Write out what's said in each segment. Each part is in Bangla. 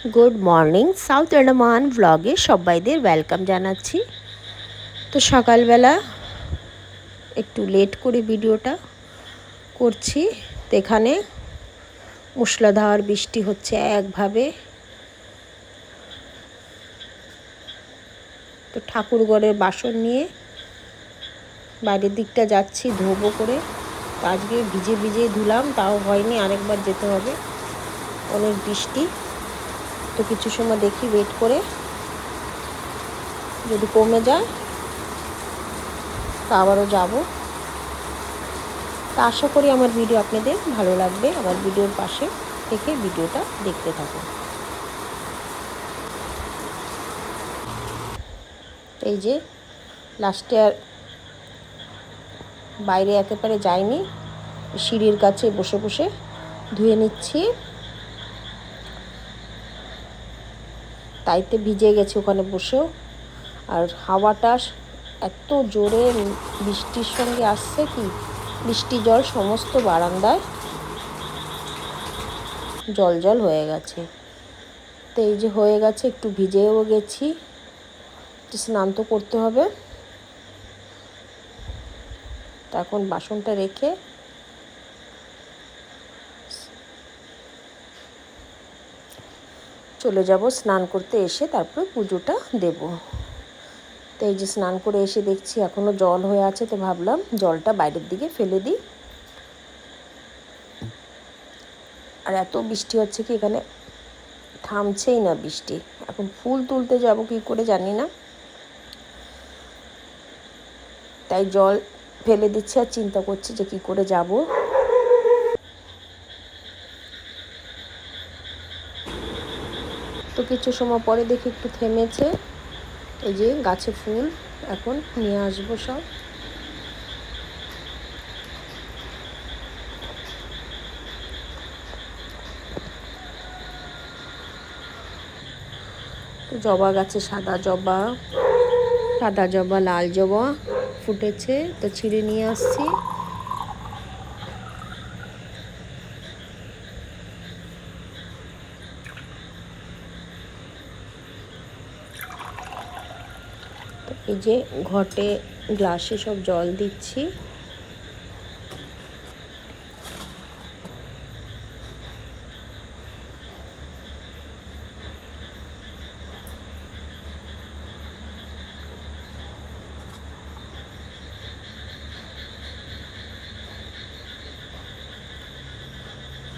গুড মর্নিং সাউথ আন্ডামান ব্লগে সবাইদের ওয়েলকাম জানাচ্ছি। তো সকালবেলা একটু লেট করে ভিডিওটা করছি। তো এখানে মুষলধার বৃষ্টি হচ্ছে একভাবে। তো ঠাকুরঘরের বাসন নিয়ে বাইরের দিকটা যাচ্ছি ধোবো করে। তো আজকে ভিজে ভিজে ধুলাম, তাও হয়নি, আরেকবার যেতে হবে, অনেক বৃষ্টি। তো কিছু সময় দেখি ওয়েট করে, যদি কমে যায় তা আবারও যাব। তা আশা করি আমার ভিডিও আপনাদের ভালো লাগবে। আমার ভিডিওর পাশে থেকে ভিডিওটা দেখতে থাকুন। এই যে লাস্টে আর বাইরে একেবারে যাইনি, সিঁড়ির কাছে বসে বসে ধুয়ে নিচ্ছি। তাইতে ভিজে গেছে ওখানে বসেও। আর হাওয়াটা এত জোরে বৃষ্টির সঙ্গে আসছে, কি বৃষ্টি জল সমস্ত বারান্দায় জল জল হয়ে গেছে। তো এই যে হয়ে গেছে, একটু ভিজেও গেছি, স্নান তো করতে হবে। তো এখন বাসনটা রেখে চলে যাব স্নান করতে, এসে তারপর পুজোটা দেব। তো এই যে স্নান করে এসে দেখছি এখনও জল হয়ে আছে, তো ভাবলাম জলটা বাইরের দিকে ফেলে দিই। আর এত বৃষ্টি হচ্ছে কি এখানে থামছেই না বৃষ্টি। এখন ফুল তুলতে যাব কি করে জানি না, তাই জল ফেলে দিচ্ছি আর চিন্তা করছি যে কি করে যাব। তো কিছু সময় পরে দেখি একটু থেমেছে। এই যে গাছে ফুল এখন নিয়ে আসবো সব। তো জবা গাছে সাদা জবা, লাল জবা ফুটেছে, তো ছিঁড়ে নিয়ে আসছি। তো এই যে ঘটে গ্লাসে সব জল দিচ্ছি।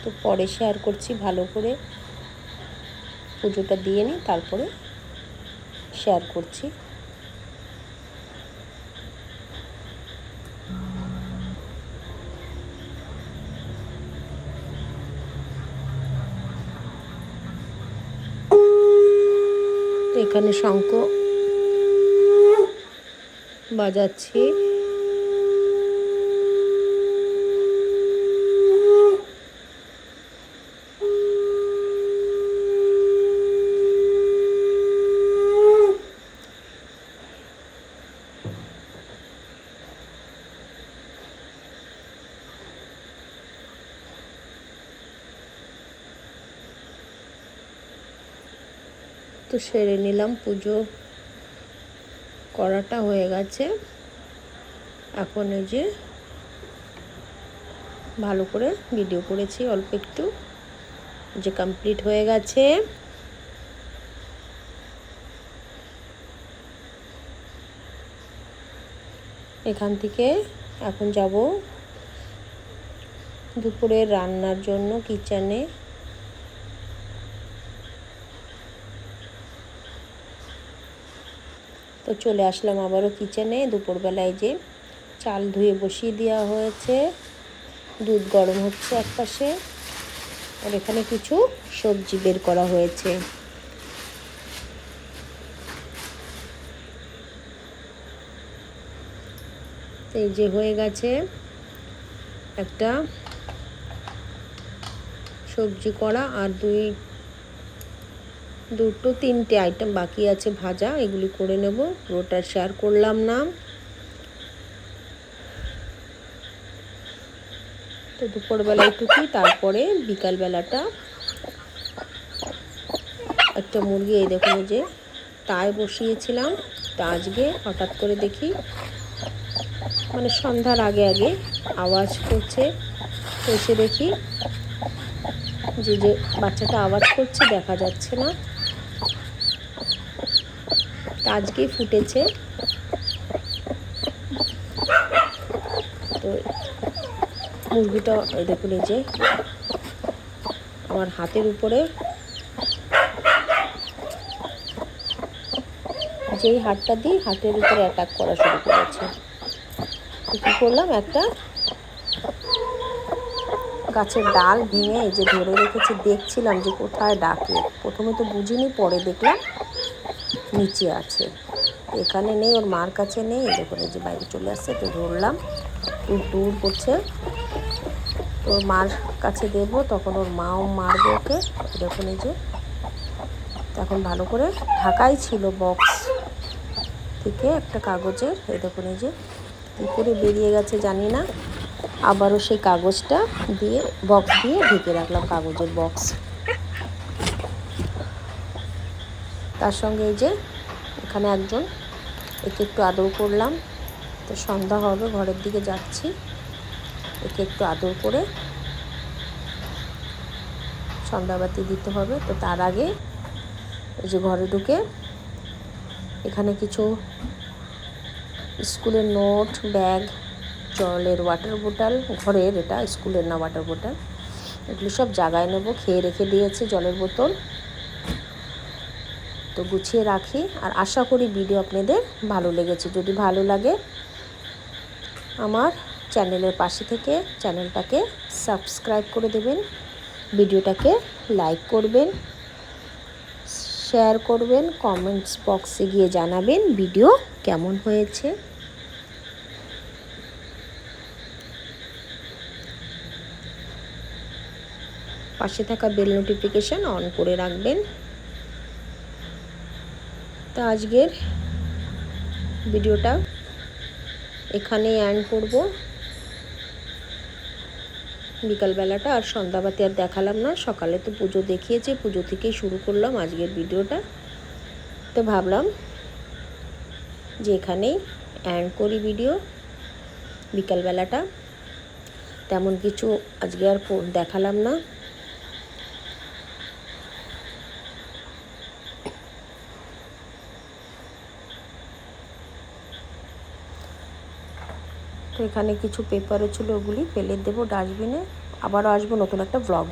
তো পরে শেয়ার করছি, ভালো করে পুজোটা দিয়ে নিই, তারপরে শেয়ার করছি। তো এখানে শঙ্খ বাজাচ্ছি। তো সেরে নিলাম, পুজো করাটা হয়ে গেছে। এখন এই যে ভালো করে ভিডিও করেছি অল্প একটু, যে কমপ্লিট হয়ে গেছে। এখান থেকে এখন যাব দুপুরের রান্নার জন্য কিচেনে। তো চলে আসলাম আবারও কিচেনে। দুপুরবেলায় যে চাল ধুয়ে বসিয়ে দেওয়া হয়েছে, দুধ গরম হচ্ছে একপাশে, আর এখানে কিছু সবজি বের করা হয়েছে। এই যে হয়ে গেছে একটা সবজি করা, আর দুটো তিনটে আইটেম বাকি আছে ভাজা, এগুলি করে নেব, পুরোটা শেয়ার করলাম না। তো দুপুরবেলা একটুকুই, তারপরে বিকালবেলাটা 20-30টা মুরগি এই দেখুন যে তাই বসিয়েছিলাম। তা আজকে হঠাৎ করে দেখি মানে সন্ধ্যার আগে আগে আওয়াজ করছে, তো এসে দেখি যে বাচ্চাটা আওয়াজ করছে দেখা যাচ্ছে না, তা আজকেই ফুটেছে। তো মুরগিটা এই দেখুন এই যে আমার হাতের উপরে, যেই হাতটা দিই হাতের উপরে অ্যাটাক করা শুরু করেছে। কী করলাম, একটা গাছের ডাল ভেঙে এই যে ধরে রেখেছি, দেখছিলাম যে কোথায় ডাকে। প্রথমে তো বুঝিনি, পরে দেখলাম নিচে আছে, এখানে নেই, ওর মার কাছে নেই। দেখুন এই যে বাইরে চলে আসছে, তো ধরলাম, টুর করছে, ওর মার কাছে দেবো, তখন ওর মাও মারবে ওকে। দেখুন এই যে তখন ভালো করে ঢাকাই ছিল বক্স থেকে একটা কাগজের, এই দেখুন এই যে কী করে বেরিয়ে গেছে জানি না। আবারও সেই কাগজটা দিয়ে বক্স দিয়ে ঢেকে রাখলাম, কাগজের বক্স। তার সঙ্গে এই যে এখানে একজন, একে একটু আদর করলাম। তো সন্ধ্যা হবে, ঘরের দিকে যাচ্ছি, একে একটু আদর করে সন্ধ্যাবাতি দিতে হবে। তো তার আগে এই যে ঘরে ঢুকে এখানে কিছু স্কুলের নোট, ব্যাগ, জলের ওয়াটার বোতল, ঘরের, এটা স্কুলের না ওয়াটার বোতল, এগুলো সব জায়গায় নেবো। খেয়ে রেখে দিয়েছে জলের বোতল, তো গুছিয়ে রাখি। আর আশা করি ভিডিও আপনাদের ভালো লেগেছে। যদি ভালো লাগে আমার চ্যানেলের পাশে থেকে চ্যানেলটাকে সাবস্ক্রাইব করে দেবেন, ভিডিওটাকে লাইক করবেন, শেয়ার করবেন, কমেন্টস বক্সে গিয়ে জানাবেন ভিডিও কেমন হয়েছে। পাশে থাকা বেল নোটিফিকেশান অন করে রাখবেন। তো আজকের ভিডিওটা এখানেই এন্ড করব। বিকালবেলাটা আর সন্ধ্যাবাতি আর দেখালাম না, সকালে তো পুজো দেখিয়েছি, পুজো থেকেই শুরু করলাম আজকের ভিডিওটা। তো ভাবলাম যে এখানেই এন্ড করি ভিডিও। বিকালবেলাটা তেমন কিছু আজকে আর দেখালাম না। তো এখানে কিছু পেপারও ছিল, ওগুলি ফেলে দেবো ডাস্টবিনে। আবারও আসবো নতুন একটা ব্লগ নিয়ে।